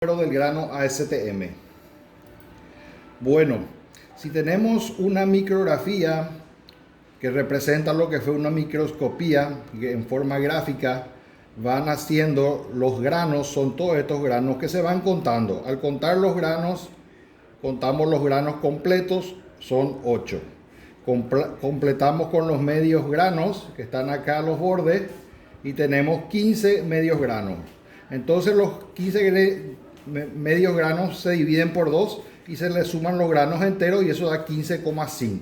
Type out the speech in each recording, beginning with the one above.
Número del grano ASTM. Bueno, si tenemos una micrografía que representa lo que fue una microscopía, que en forma gráfica van haciendo los granos, son todos estos granos que se van contando. Al contar los granos, contamos los granos completos, son 8. Completamos con los medios granos, que están acá a los bordes, y tenemos 15 medios granos. Entonces los 15 medios granos se dividen por 2 y se le suman los granos enteros y eso da 15,5.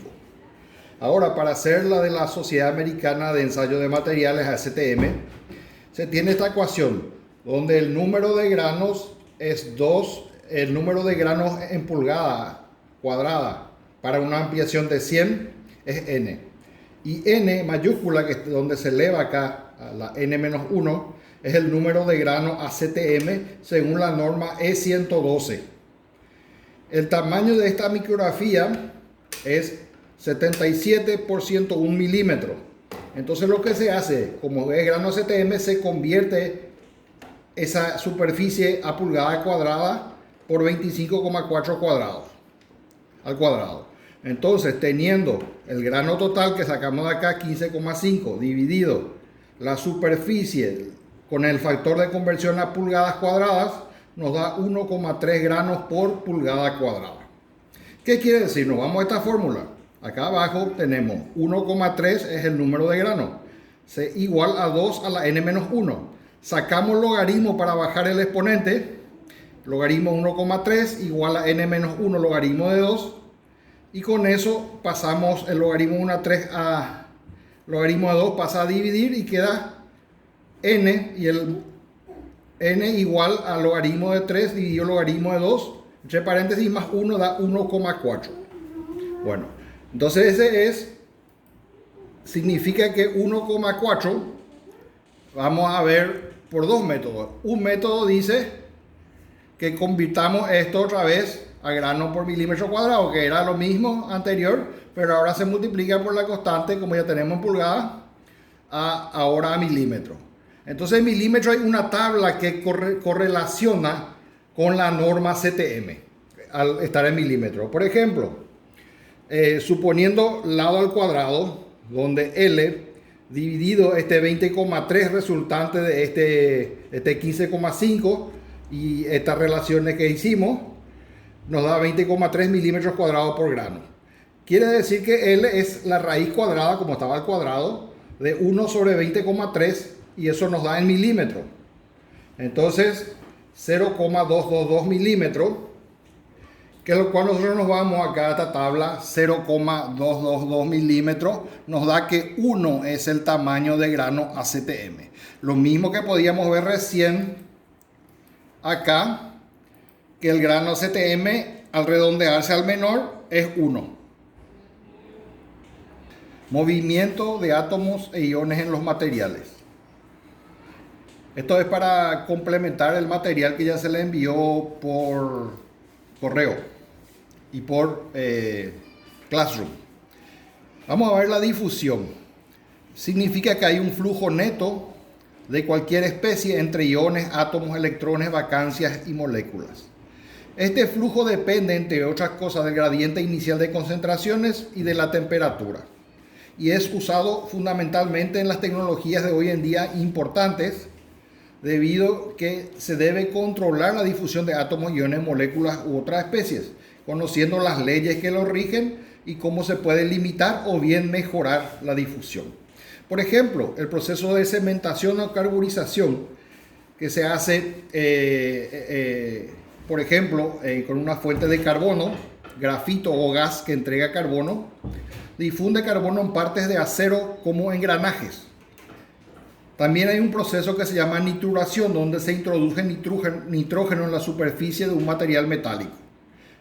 Ahora, para hacer la de la Sociedad Americana de Ensayo de Materiales, ASTM, se tiene esta ecuación donde el número de granos es 2, el número de granos en pulgada cuadrada para una ampliación de 100 es n. Y n mayúscula, que es donde se eleva acá a la n-1, es el número de grano ASTM según la norma E112. El tamaño de esta micrografía es 77 por 101 milímetros. Entonces lo que se hace, como es grano ASTM, se convierte esa superficie a pulgada cuadrada por 25,4 cuadrados al cuadrado. Entonces, teniendo el grano total que sacamos de acá, 15,5, dividido la superficie con el factor de conversión a pulgadas cuadradas, nos da 1,3 granos por pulgada cuadrada. ¿Qué quiere decir? Nos vamos a esta fórmula. Acá abajo tenemos 1,3 es el número de granos. Se igual a 2 a la n-1. Sacamos logaritmo para bajar el exponente. Logaritmo 1,3 igual a n-1 logaritmo de 2. Y con eso pasamos el logaritmo 1 a 3 a logaritmo de 2 pasa a dividir y queda n, y el n igual al logaritmo de 3 dividido logaritmo de 2, entre paréntesis más 1 da 1,4. Bueno, entonces significa que 1,4 vamos a ver por dos métodos. Un método dice que convirtamos esto otra vez a grano por milímetro cuadrado, que era lo mismo anterior, pero ahora se multiplica por la constante, como ya tenemos en pulgadas, ahora a milímetros. Entonces en milímetros hay una tabla que correlaciona con la norma CTM al estar en milímetros. Por ejemplo, suponiendo lado al cuadrado, donde L dividido este 20,3 resultante de este 15,5 y estas relaciones que hicimos, nos da 20,3 milímetros cuadrados por grano. Quiere decir que L es la raíz cuadrada, como estaba al cuadrado, de 1 sobre 20,3 y eso nos da en milímetros. Entonces, 0,222 milímetros, que es lo cual nosotros nos vamos acá a esta tabla, 0,222 milímetros, nos da que 1 es el tamaño de grano ASTM. Lo mismo que podíamos ver recién acá, que el grano ASTM al redondearse al menor es 1. Movimiento de átomos e iones en los materiales. Esto es para complementar el material que ya se le envió por correo y por Classroom. Vamos a ver la difusión. Significa que hay un flujo neto de cualquier especie entre iones, átomos, electrones, vacancias y moléculas. Este flujo depende, entre otras cosas, del gradiente inicial de concentraciones y de la temperatura. Y es usado fundamentalmente en las tecnologías de hoy en día importantes, debido a que se debe controlar la difusión de átomos, iones, moléculas u otras especies, conociendo las leyes que lo rigen y cómo se puede limitar o bien mejorar la difusión. Por ejemplo, el proceso de cementación o carburización que se hace por ejemplo, con una fuente de carbono, grafito o gas que entrega carbono, difunde carbono en partes de acero como engranajes. También hay un proceso que se llama nituración, donde se introduce nitrógeno en la superficie de un material metálico.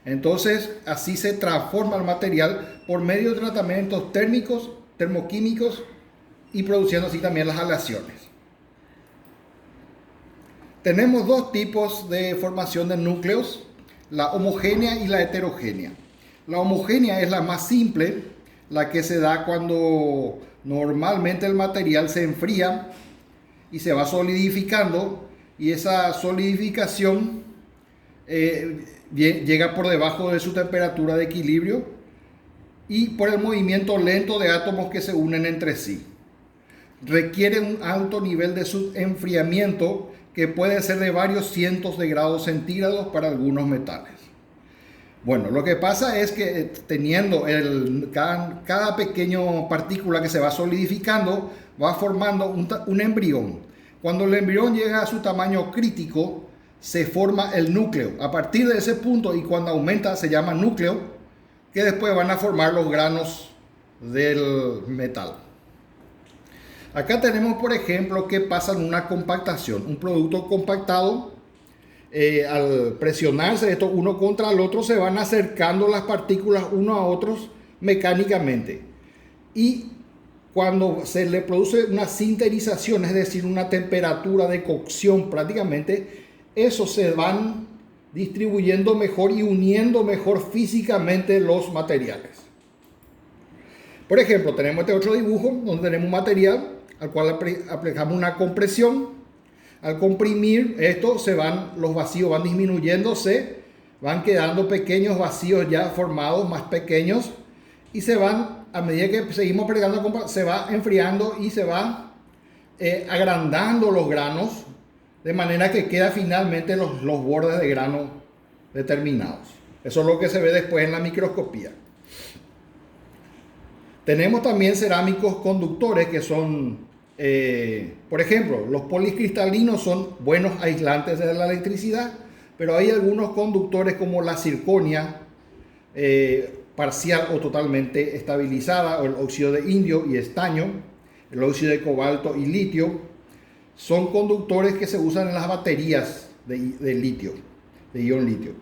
Entonces, así se transforma el material por medio de tratamientos térmicos, termoquímicos y produciendo así también las aleaciones. Tenemos dos tipos de formación de núcleos, la homogénea y la heterogénea. La homogénea es la más simple, la que se da cuando normalmente el material se enfría y se va solidificando, y esa solidificación llega por debajo de su temperatura de equilibrio y por el movimiento lento de átomos que se unen entre sí. Requiere un alto nivel de subenfriamiento que puede ser de varios cientos de grados centígrados para algunos metales. Bueno, lo que pasa es que teniendo cada pequeña partícula que se va solidificando, va formando un embrión. Cuando el embrión llega a su tamaño crítico, se forma el núcleo. A partir de ese punto, y cuando aumenta, se llama núcleo, que después van a formar los granos del metal. Acá tenemos, por ejemplo, que pasa en una compactación. Un producto compactado, al presionarse esto uno contra el otro, se van acercando las partículas uno a otros mecánicamente. Y cuando se le produce una sinterización, es decir, una temperatura de cocción prácticamente, esos se van distribuyendo mejor y uniendo mejor físicamente los materiales. Por ejemplo, tenemos este otro dibujo donde tenemos un material al cual aplicamos una compresión. Al comprimir esto, los vacíos van disminuyéndose, van quedando pequeños vacíos ya formados, más pequeños, y a medida que seguimos aplicando, se va enfriando y se va agrandando los granos, de manera que queda finalmente los bordes de grano determinados. Eso es lo que se ve después en la microscopía. Tenemos también cerámicos conductores que son, por ejemplo, los policristalinos son buenos aislantes de la electricidad, pero hay algunos conductores como la zirconia, parcial o totalmente estabilizada, o el óxido de indio y estaño, el óxido de cobalto y litio, son conductores que se usan en las baterías de litio, de ion litio.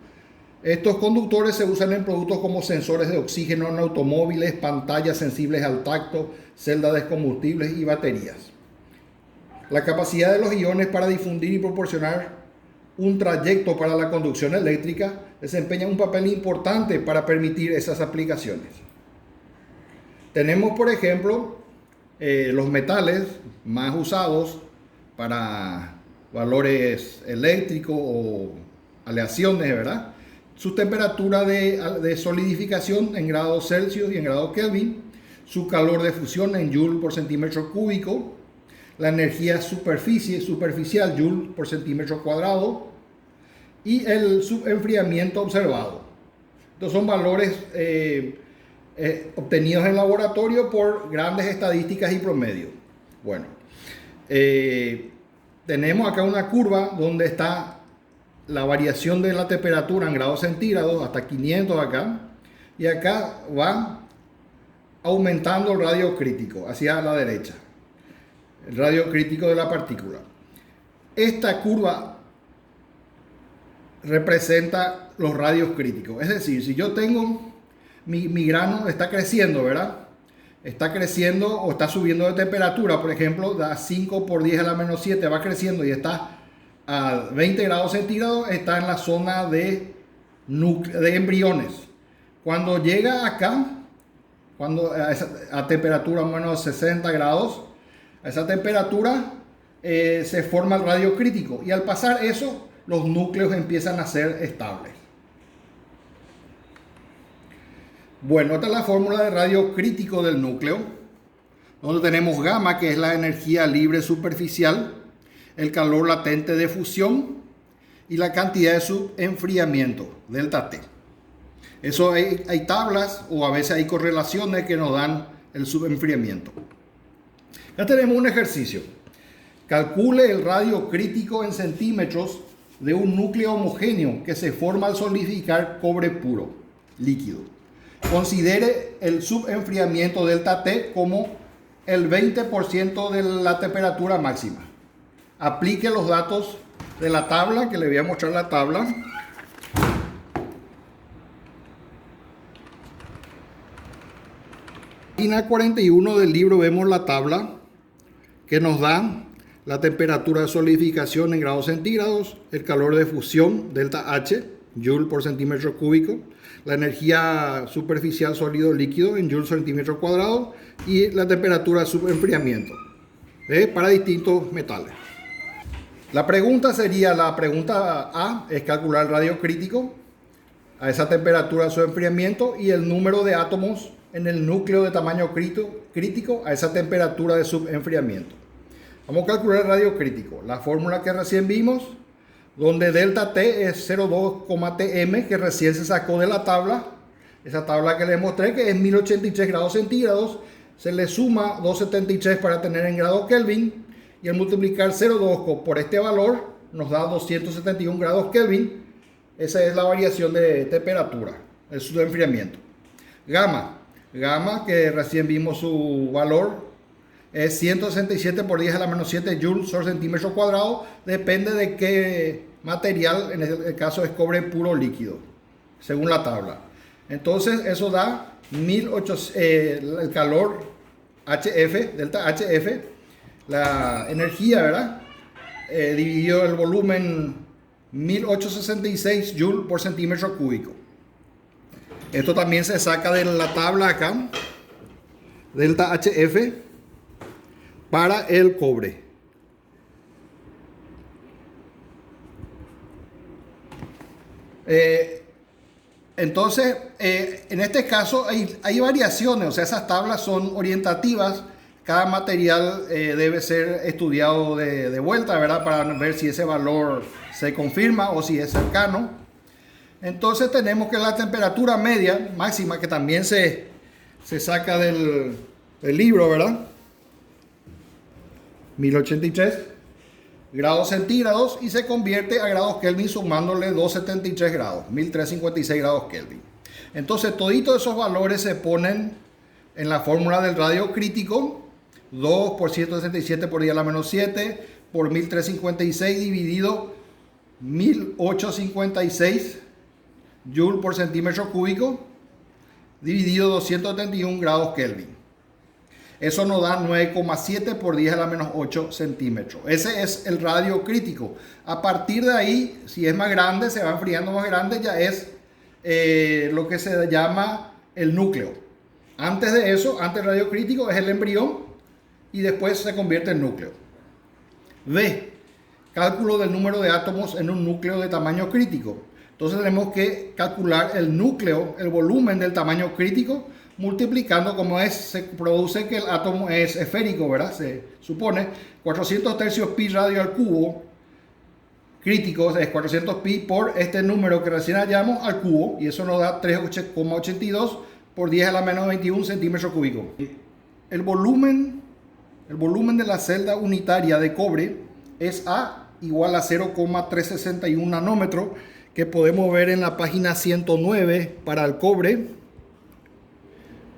Estos conductores se usan en productos como sensores de oxígeno en automóviles, pantallas sensibles al tacto, celdas de combustibles y baterías. La capacidad de los iones para difundir y proporcionar un trayecto para la conducción eléctrica desempeña un papel importante para permitir esas aplicaciones. Tenemos, por ejemplo, los metales más usados para valores eléctricos o aleaciones, ¿verdad? Su temperatura de solidificación en grados Celsius y en grados Kelvin, su calor de fusión en Joule por centímetro cúbico, la energía superficial Joule por centímetro cuadrado y el subenfriamiento observado. Estos son valores obtenidos en laboratorio por grandes estadísticas y promedios. Bueno, tenemos acá una curva donde está la variación de la temperatura en grados centígrados hasta 500 acá, y acá va aumentando el radio crítico hacia la derecha, el radio crítico de la partícula. Esta curva representa los radios críticos, es decir, si yo tengo mi grano está creciendo, ¿verdad? Está creciendo o está subiendo de temperatura, por ejemplo, da 5 por 10 a la menos 7, va creciendo y está a 20 grados centígrados, está en la zona de embriones. Cuando llega acá, a temperatura menos 60 grados, a esa temperatura se forma el radio crítico, y al pasar eso, los núcleos empiezan a ser estables. Bueno, esta es la fórmula de radio crítico del núcleo, donde tenemos gamma, que es la energía libre superficial, el calor latente de fusión y la cantidad de subenfriamiento, delta T. Eso hay tablas o a veces hay correlaciones que nos dan el subenfriamiento. Ya tenemos un ejercicio. Calcule el radio crítico en centímetros de un núcleo homogéneo que se forma al solidificar cobre puro, líquido. Considere el subenfriamiento delta T como el 20% de la temperatura máxima. Aplique los datos de la tabla, que le voy a mostrar la tabla. En la página 41 del libro vemos la tabla que nos da la temperatura de solidificación en grados centígrados, el calor de fusión, delta H, Joule por centímetro cúbico, la energía superficial sólido líquido en Joule centímetro cuadrado y la temperatura de subenfriamiento para distintos metales. La pregunta sería, la pregunta A es calcular el radio crítico a esa temperatura de su enfriamiento y el número de átomos en el núcleo de tamaño crítico a esa temperatura de subenfriamiento. Vamos a calcular el radio crítico. La fórmula que recién vimos, donde delta T es 0,2 que recién se sacó de la tabla. Esa tabla que les mostré que es 1083 grados centígrados. Se le suma 273 para tener en grados Kelvin. Y al multiplicar 0,2 por este valor nos da 271 grados Kelvin. Esa es la variación de temperatura, el subenfriamiento. Gamma, que recién vimos su valor, es 167 por 10 a la menos 7 joules por centímetro cuadrado. Depende de qué material, en el caso es cobre puro líquido, según la tabla. Entonces eso da 1800, el calor HF, delta HF, la energía, ¿verdad? Dividido el volumen 1866 joules por centímetro cúbico. Esto también se saca de la tabla acá, delta HF para el cobre. Entonces, en este caso hay variaciones, o sea, esas tablas son orientativas. Cada material debe ser estudiado de vuelta, ¿verdad? Para ver si ese valor se confirma o si es cercano. Entonces tenemos que la temperatura media máxima, que también se saca del libro, ¿verdad? 1083 grados centígrados y se convierte a grados Kelvin sumándole 273 grados, 1356 grados Kelvin. Entonces toditos esos valores se ponen en la fórmula del radio crítico. 2 por 167 por 10 a la menos 7 por 1356 dividido 1856 joule por centímetro cúbico dividido 271 grados Kelvin. Eso nos da 9,7 por 10 a la menos 8 centímetros. Ese es el radio crítico. A partir de ahí, si es más grande, se va enfriando más grande, ya es lo que se llama el núcleo. Antes de eso, antes del radio crítico es el embrión y después se convierte en núcleo. B. Cálculo del número de átomos en un núcleo de tamaño crítico. Entonces tenemos que calcular el núcleo, el volumen del tamaño crítico, multiplicando como se produce que el átomo es esférico, ¿verdad? Se supone 400 tercios pi radio al cubo crítico, es 400 pi por este número que recién hallamos al cubo, y eso nos da 3,82 por 10 a la menos 21 centímetros cúbicos. El volumen de la celda unitaria de cobre es A igual a 0,361 nanómetros, que podemos ver en la página 109 para el cobre.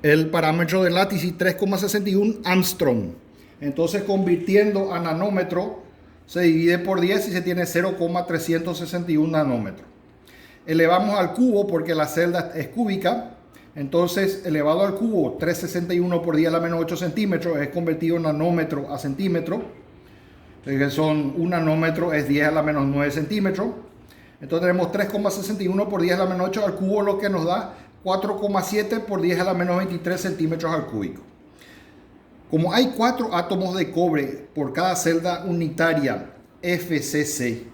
El parámetro de látice 3,61 Armstrong. Entonces, convirtiendo a nanómetro, se divide por 10 y se tiene 0,361 nanómetros. Elevamos al cubo porque la celda es cúbica. Entonces, elevado al cubo, 361 por 10 a la menos 8 centímetros es convertido en nanómetro a centímetro. Son un nanómetro es 10 a la menos 9 centímetros. Entonces tenemos 3,61 por 10 a la menos 8 al cubo, lo que nos da 4,7 por 10 a la menos 23 centímetros al cúbico. Como hay 4 átomos de cobre por cada celda unitaria FCC,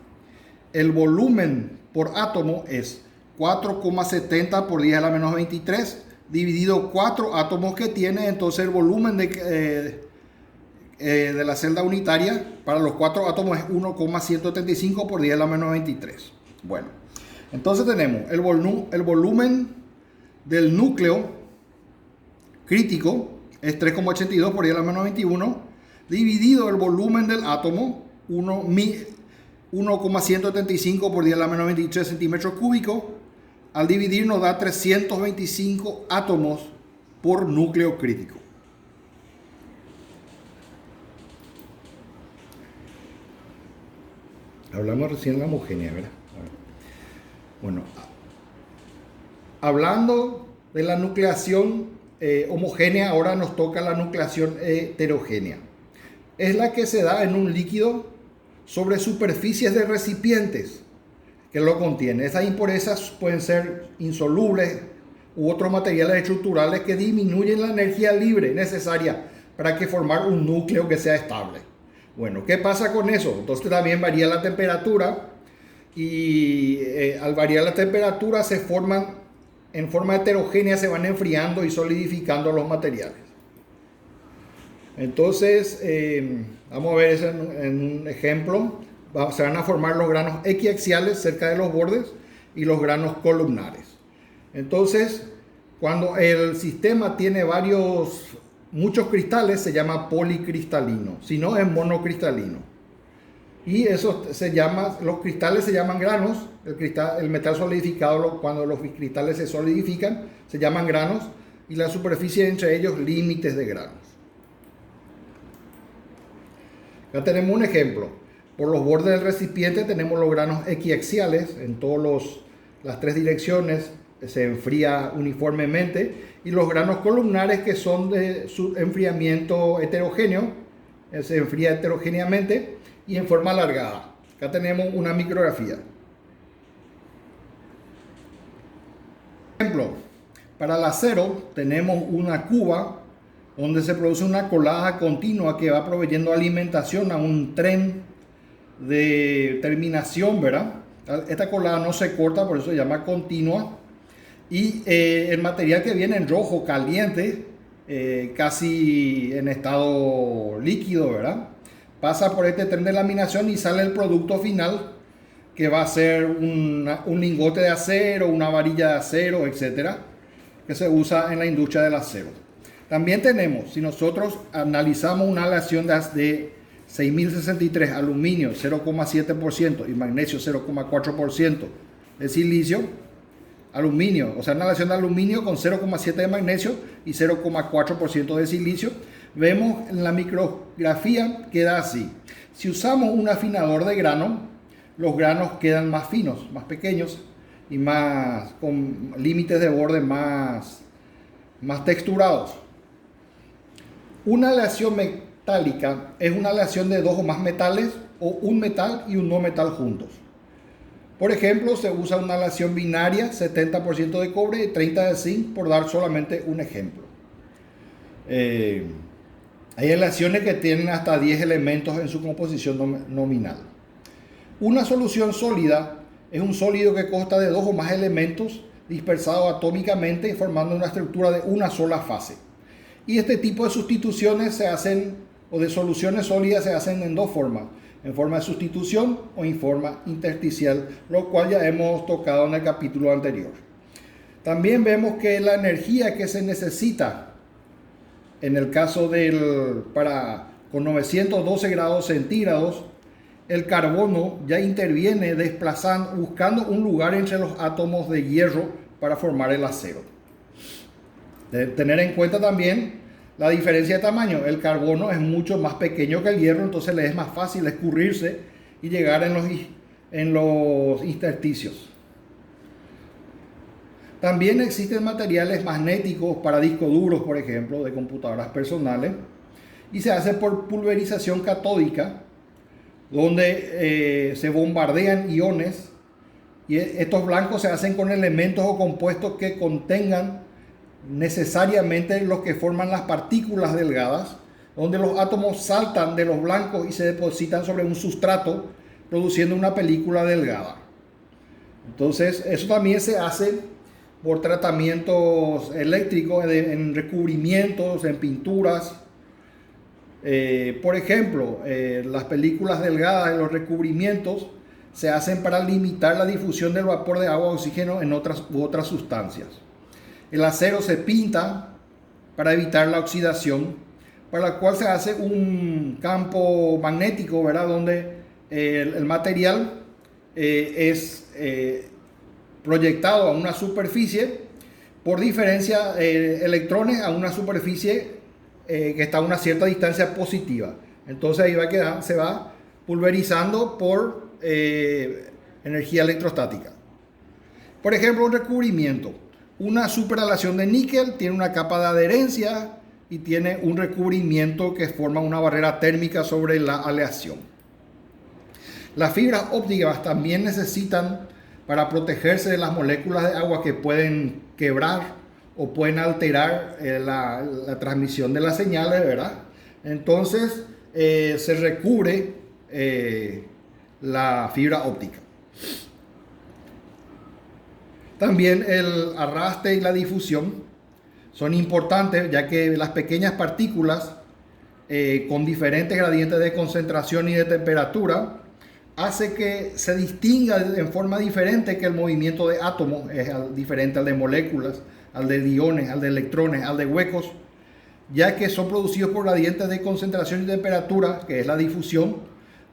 el volumen por átomo es 4,70 por 10 a la menos 23 dividido 4 átomos que tiene. Entonces el volumen de la celda unitaria para los 4 átomos es 1,175 por 10 a la menos 23. Bueno, entonces tenemos el volumen del núcleo crítico es 3,82 por 10 a la menos 21 dividido el volumen del átomo 1,175 por 10 a la menos 23 centímetros cúbicos. Al dividir nos da 325 átomos por núcleo crítico. Hablamos recién de la homogénea, ¿verdad? Bueno, hablando de la nucleación homogénea, ahora nos toca la nucleación heterogénea. Es la que se da en un líquido sobre superficies de recipientes que lo contiene. Esas impurezas pueden ser insolubles u otros materiales estructurales que disminuyen la energía libre necesaria para que formar un núcleo que sea estable. Bueno, ¿qué pasa con eso? Entonces también varía la temperatura y al variar la temperatura se forman en forma heterogénea, se van enfriando y solidificando los materiales. Entonces, vamos a ver eso en un ejemplo. Se van a formar los granos equiaxiales cerca de los bordes y los granos columnares. Entonces, cuando el sistema tiene muchos cristales, se llama policristalino, si no es monocristalino. Y eso los cristales se llaman granos, el metal solidificado, cuando los cristales se solidifican, se llaman granos, y la superficie entre ellos, límites de granos. Acá tenemos un ejemplo. Por los bordes del recipiente tenemos los granos equiaxiales en todas las tres direcciones, se enfría uniformemente, y los granos columnares, que son de su enfriamiento heterogéneo, se enfría heterogéneamente y en forma alargada. Acá tenemos una micrografía. Por ejemplo, para el acero tenemos una cuba donde se produce una colada continua que va proveyendo alimentación a un tren de terminación, ¿verdad? Esta colada no se corta, por eso se llama continua. Y el material que viene en rojo, caliente, casi en estado líquido, ¿verdad? Pasa por este tren de laminación y sale el producto final, que va a ser un lingote de acero, una varilla de acero, etcétera, que se usa en la industria del acero. También tenemos, si nosotros analizamos una aleación de 6063, aluminio 0,7% y magnesio 0,4% de silicio, aluminio, o sea, una aleación de aluminio con 0,7 de magnesio y 0,4% de silicio, vemos en la micrografía queda así. Si usamos un afinador de grano, los granos quedan más finos, más pequeños y con límites de borde más texturados. Una aleación metálica es una aleación de dos o más metales, o un metal y un no metal juntos. Por ejemplo, se usa una aleación binaria, 70% de cobre y 30% de zinc, por dar solamente un ejemplo. Hay aleaciones que tienen hasta 10 elementos en su composición nominal. Una solución sólida es un sólido que consta de dos o más elementos dispersados atómicamente y formando una estructura de una sola fase. Y este tipo de sustituciones o de soluciones sólidas se hacen en dos formas: en forma de sustitución o en forma intersticial, lo cual ya hemos tocado en el capítulo anterior. También vemos que la energía que se necesita en el caso con 912 grados centígrados, el carbono ya interviene buscando un lugar entre los átomos de hierro para formar el acero. Tener en cuenta también la diferencia de tamaño. El carbono es mucho más pequeño que el hierro, entonces le es más fácil escurrirse y llegar en los intersticios. También existen materiales magnéticos para discos duros, por ejemplo, de computadoras personales, y se hace por pulverización catódica, donde se bombardean iones, y estos blancos se hacen con elementos o compuestos que contengan necesariamente los que forman las partículas delgadas, donde los átomos saltan de los blancos y se depositan sobre un sustrato, produciendo una película delgada. Entonces, eso también se hace por tratamientos eléctricos, en recubrimientos, en pinturas. Por ejemplo, las películas delgadas de los recubrimientos se hacen para limitar la difusión del vapor de agua o oxígeno en otras sustancias. El acero se pinta para evitar la oxidación, para la cual se hace un campo magnético, ¿verdad? Donde el material es proyectado a una superficie por diferencia electrones a una superficie que está a una cierta distancia positiva. Entonces ahí se va pulverizando por energía electrostática. Por ejemplo, un recubrimiento. Una superalación de níquel tiene una capa de adherencia y tiene un recubrimiento que forma una barrera térmica sobre la aleación. Las fibras ópticas también necesitan, para protegerse de las moléculas de agua que pueden quebrar o pueden alterar la transmisión de las señales, ¿verdad? Entonces, se recubre la fibra óptica. También el arrastre y la difusión son importantes, ya que las pequeñas partículas con diferentes gradientes de concentración y de temperatura hace que se distinga en forma diferente, que el movimiento de átomos es diferente al de moléculas, al de iones, al de electrones, al de huecos, ya que son producidos por gradientes de concentración y temperatura, que es la difusión,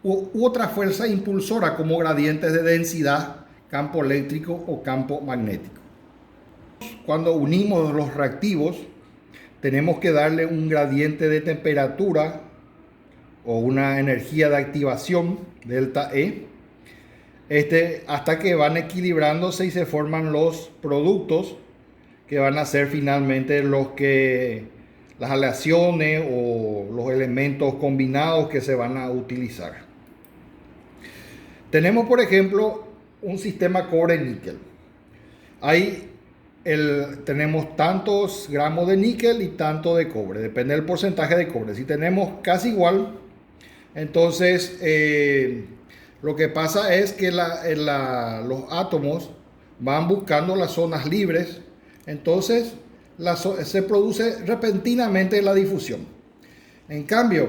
u otra fuerza impulsora como gradientes de densidad, campo eléctrico o campo magnético. Cuando unimos los reactivos, tenemos que darle un gradiente de temperatura o una energía de activación, delta E, hasta que van equilibrándose y se forman los productos que van a ser finalmente las aleaciones o los elementos combinados que se van a utilizar. Tenemos, por ejemplo, un sistema cobre-níquel. Ahí tenemos tantos gramos de níquel y tanto de cobre, depende del porcentaje de cobre. Si tenemos casi igual, entonces lo que pasa es que los átomos van buscando las zonas libres, entonces se produce repentinamente la difusión. En cambio,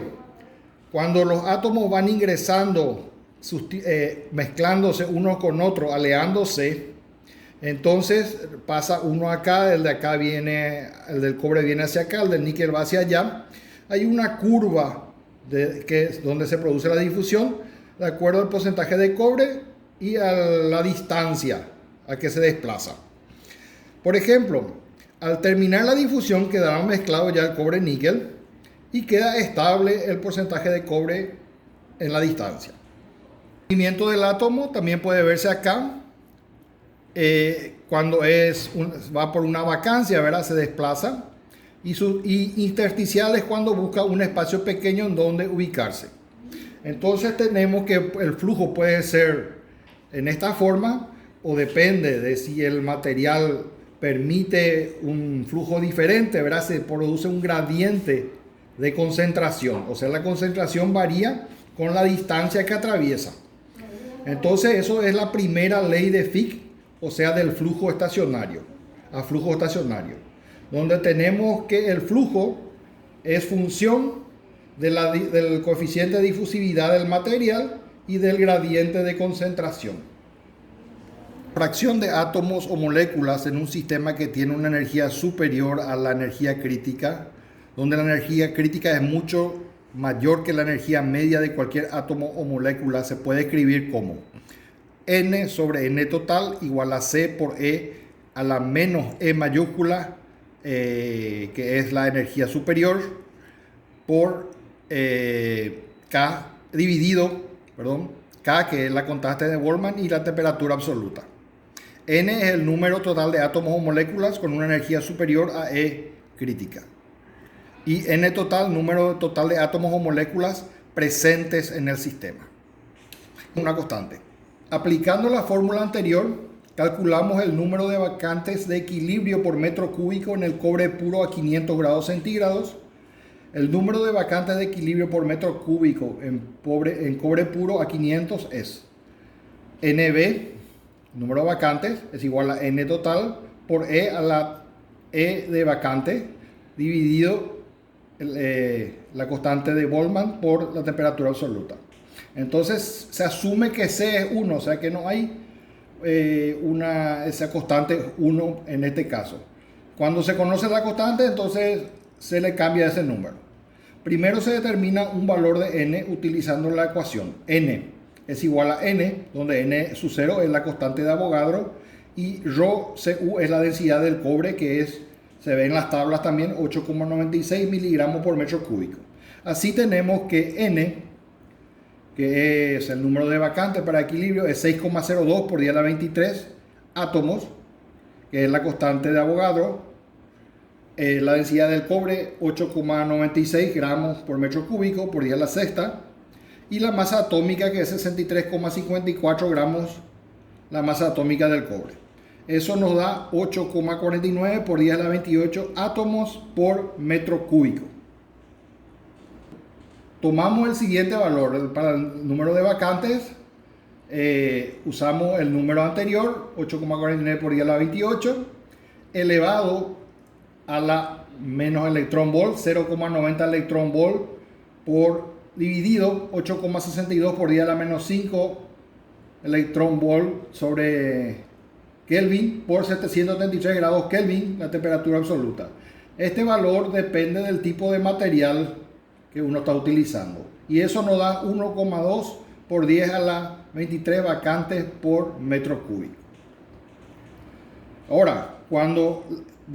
cuando los átomos van ingresando, mezclándose uno con otro, aleándose, entonces pasa uno acá, el de acá viene, el del cobre viene hacia acá, el del níquel va hacia allá. Hay una curva que es donde se produce la difusión, de acuerdo al porcentaje de cobre y a la distancia a que se desplaza. Por ejemplo, al terminar la difusión quedará mezclado ya el cobre-níquel y queda estable el porcentaje de cobre en la distancia. El movimiento del átomo también puede verse acá. Cuando va por una vacancia, ¿verdad? Se desplaza, y intersticiales cuando busca un espacio pequeño en donde ubicarse. Entonces tenemos que el flujo puede ser en esta forma, o depende de si el material permite un flujo diferente, ¿verdad? Se produce un gradiente de concentración, o sea, la concentración varía con la distancia que atraviesa. Entonces eso es la primera ley de Fick, o sea, del flujo estacionario a flujo estacionario, donde tenemos que el flujo es función del coeficiente de difusividad del material y del gradiente de concentración. Fracción de átomos o moléculas en un sistema que tiene una energía superior a la energía crítica, donde la energía crítica es mucho mayor que la energía media de cualquier átomo o molécula, se puede escribir como N sobre N total igual a C por E a la menos E mayúscula, que es la energía superior, por K dividido, K, que es la constante de Boltzmann, y la temperatura absoluta. N es el número total de átomos o moléculas con una energía superior a E crítica. Y N total, número total de átomos o moléculas presentes en el sistema. Una constante. Aplicando la fórmula anterior, calculamos el número de vacantes de equilibrio por metro cúbico en el cobre puro a 500 grados centígrados. El número de vacantes de equilibrio por metro cúbico en cobre puro a 500 es NB, número de vacantes, es igual a N total por E a la E de vacante, dividido la constante de Boltzmann por la temperatura absoluta. Entonces se asume que C es 1, o sea que no hay esa constante 1 en este caso. Cuando se conoce la constante, entonces se le cambia ese número. Primero se determina un valor de N utilizando la ecuación. N es igual a N, donde N sub 0 es la constante de Avogadro y ρCu es la densidad del cobre, que se ve en las tablas también, 8,96 miligramos por metro cúbico. Así tenemos que N, que es el número de vacantes para equilibrio, es 6,02 por 10 a la 23 átomos, que es la constante de Avogadro. La densidad del cobre, 8,96 gramos por metro cúbico por 10 a la sexta. Y la masa atómica, que es 63,54 gramos, la masa atómica del cobre. Eso nos da 8,49 por 10 a la 28 átomos por metro cúbico. tomamos el siguiente valor. Para el número de vacantes, usamos el número anterior, 8,49 por 10 a la 28, elevado a la menos electrón volt, 0,90 electrón volt, por dividido 8,62 por 10 a la menos 5 electrón volt sobre Kelvin por 733 grados Kelvin, la temperatura absoluta. Este valor depende del tipo de material que uno está utilizando. Y eso nos da 1,2 por 10 a la 23 vacantes por metro cúbico. Ahora, cuando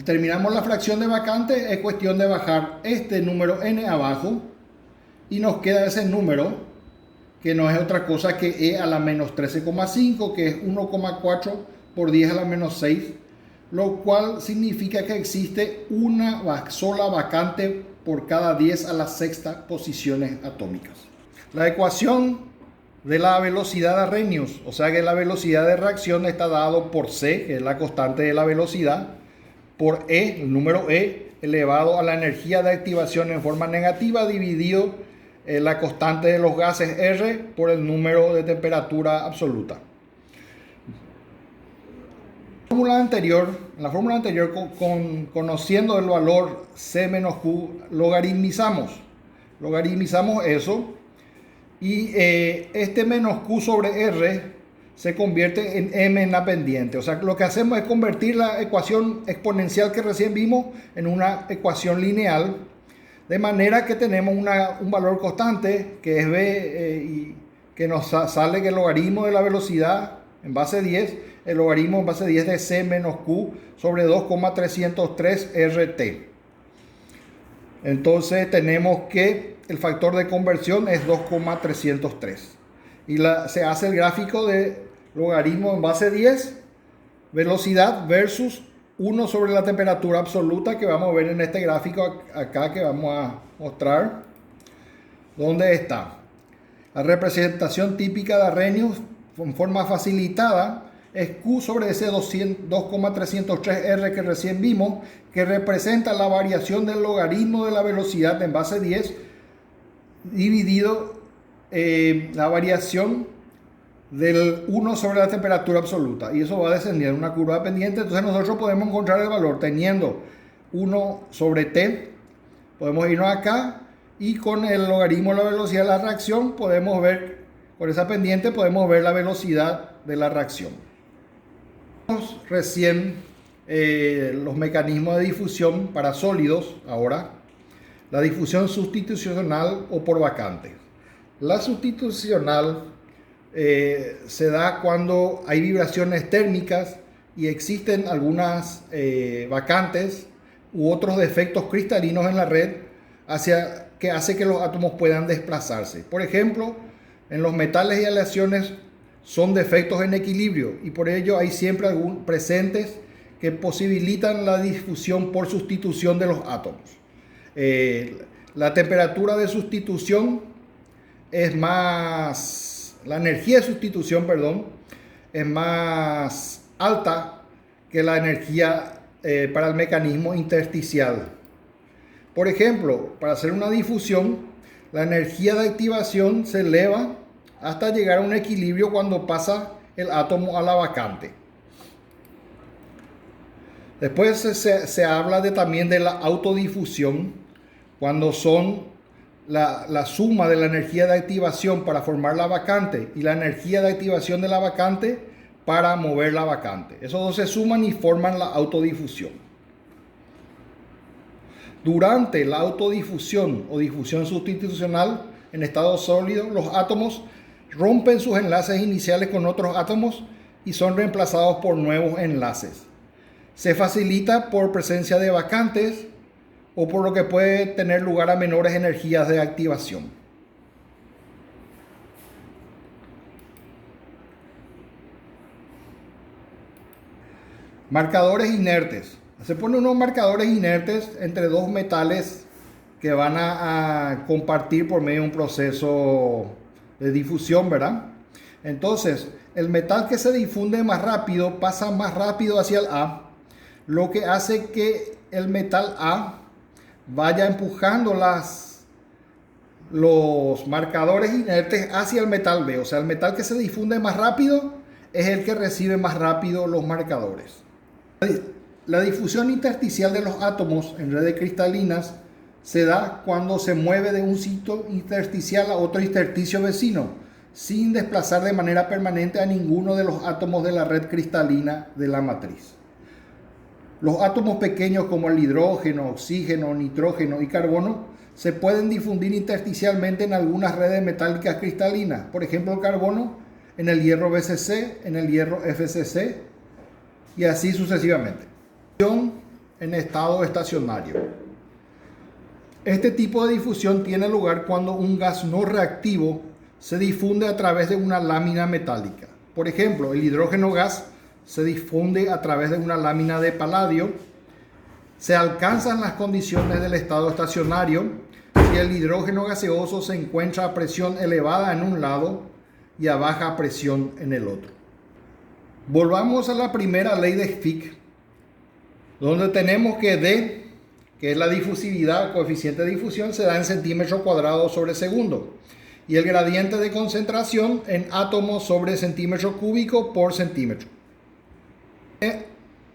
terminamos la fracción de vacantes, es cuestión de bajar este número n abajo y nos queda ese número que no es otra cosa que e a la menos 13,5, que es 1,4 por 10 a la menos 6, lo cual significa que existe una sola vacante por cada 10 a la sexta posiciones atómicas. La ecuación de la velocidad de Arrhenius, o sea que la velocidad de reacción está dado por C, que es la constante de la velocidad, por E, el número E, elevado a la energía de activación en forma negativa, dividido la constante de los gases R por el número de temperatura absoluta. En la fórmula anterior, conociendo el valor C menos Q, logaritmizamos eso, y este menos Q sobre R se convierte en M en la pendiente. O sea, lo que hacemos es convertir la ecuación exponencial que recién vimos en una ecuación lineal, de manera que tenemos un valor constante que es B, y que nos sale que el logaritmo de la velocidad en base 10, el logaritmo en base 10 de C menos Q sobre 2,303 RT. Entonces tenemos que el factor de conversión es 2,303. Y se hace el gráfico de logaritmo en base 10, velocidad versus 1 sobre la temperatura absoluta, que vamos a ver en este gráfico acá que vamos a mostrar. ¿Dónde está? La representación típica de Arrhenius en forma facilitada es Q sobre ese 2,303R que recién vimos, que representa la variación del logaritmo de la velocidad en base 10 dividido la variación del 1 sobre la temperatura absoluta, y eso va descendiendo en una curva pendiente. Entonces nosotros podemos encontrar el valor teniendo 1 sobre T, podemos irnos acá y con el logaritmo de la velocidad de la reacción podemos ver, con esa pendiente podemos ver la velocidad de la reacción. Recién los mecanismos de difusión para sólidos. Ahora, la difusión sustitucional o por vacante. La sustitucional se da cuando hay vibraciones térmicas y existen algunas vacantes u otros defectos cristalinos en la red que hace que los átomos puedan desplazarse. Por ejemplo, en los metales y aleaciones son defectos en equilibrio, y por ello hay siempre presentes que posibilitan la difusión por sustitución de los átomos. La temperatura de sustitución es más, la energía de sustitución, perdón, es más alta que la energía para el mecanismo intersticial. Por ejemplo, para hacer una difusión, la energía de activación se eleva hasta llegar a un equilibrio cuando pasa el átomo a la vacante. Después se habla también de la autodifusión, cuando son la suma de la energía de activación para formar la vacante y la energía de activación de la vacante para mover la vacante. Esos dos se suman y forman la autodifusión. Durante la autodifusión o difusión sustitucional en estado sólido, los átomos rompen sus enlaces iniciales con otros átomos y son reemplazados por nuevos enlaces. Se facilita por presencia de vacantes o por lo que puede tener lugar a menores energías de activación. Marcadores inertes. Se ponen unos marcadores inertes entre dos metales que van a compartir por medio de un proceso de difusión, ¿verdad? Entonces, el metal que se difunde más rápido pasa más rápido hacia el A, lo que hace que el metal A vaya empujando los marcadores inertes hacia el metal B. O sea, el metal que se difunde más rápido es el que recibe más rápido los marcadores. La difusión intersticial de los átomos en redes cristalinas se da cuando se mueve de un sitio intersticial a otro intersticio vecino, sin desplazar de manera permanente a ninguno de los átomos de la red cristalina de la matriz. Los átomos pequeños como el hidrógeno, oxígeno, nitrógeno y carbono se pueden difundir intersticialmente en algunas redes metálicas cristalinas, por ejemplo el carbono en el hierro BCC, en el hierro FCC y así sucesivamente. En estado estacionario. Este tipo de difusión tiene lugar cuando un gas no reactivo se difunde a través de una lámina metálica. Por ejemplo, el hidrógeno gas se difunde a través de una lámina de paladio. Se alcanzan las condiciones del estado estacionario si el hidrógeno gaseoso se encuentra a presión elevada en un lado y a baja presión en el otro. Volvamos a la primera ley de Fick, donde tenemos que D, que es la difusividad, coeficiente de difusión, se da en centímetro cuadrado sobre segundo. Y el gradiente de concentración en átomos sobre centímetro cúbico por centímetro.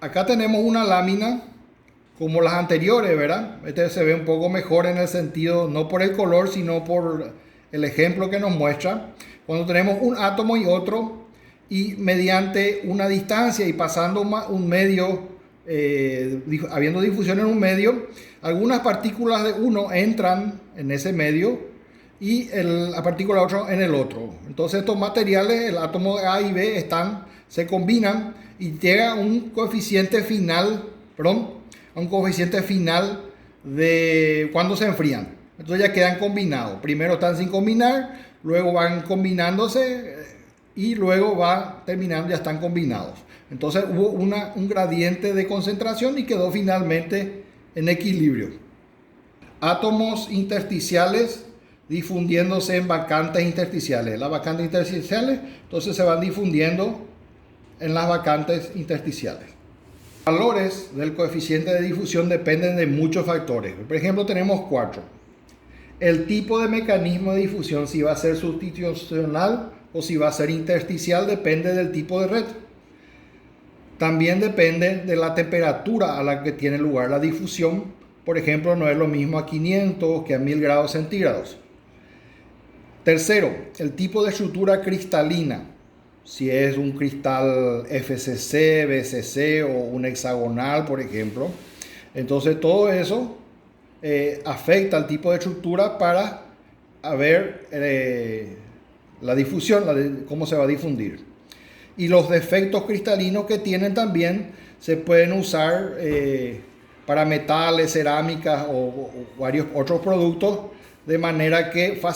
Acá tenemos una lámina como las anteriores, ¿verdad? Este se ve un poco mejor en el sentido, no por el color, sino por el ejemplo que nos muestra. Cuando tenemos un átomo y otro, y mediante una distancia y pasando un medio, habiendo difusión en un medio, algunas partículas de uno entran en ese medio y la partícula otro en el otro. Entonces estos materiales, el átomo A y B, se combinan y llega a un coeficiente final, de cuando se enfrían. Entonces ya quedan combinados. Primero están sin combinar, luego van combinándose y luego va terminando, ya están combinados. Entonces hubo un gradiente de concentración y quedó finalmente en equilibrio. Átomos intersticiales difundiéndose en vacantes intersticiales. Las vacantes intersticiales entonces se van difundiendo en las vacantes intersticiales. Los valores del coeficiente de difusión dependen de muchos factores. Por ejemplo, tenemos 4. El tipo de mecanismo de difusión, si va a ser sustitucional o si va a ser intersticial, depende del tipo de red. También depende de la temperatura a la que tiene lugar la difusión. Por ejemplo, no es lo mismo a 500 que a 1000 grados centígrados. Tercero, el tipo de estructura cristalina. Si es un cristal FCC, BCC o un hexagonal, por ejemplo. Entonces todo eso afecta al tipo de estructura para ver la difusión, cómo se va a difundir. Y los defectos cristalinos que tienen también se pueden usar para metales, cerámicas o varios otros productos, de manera que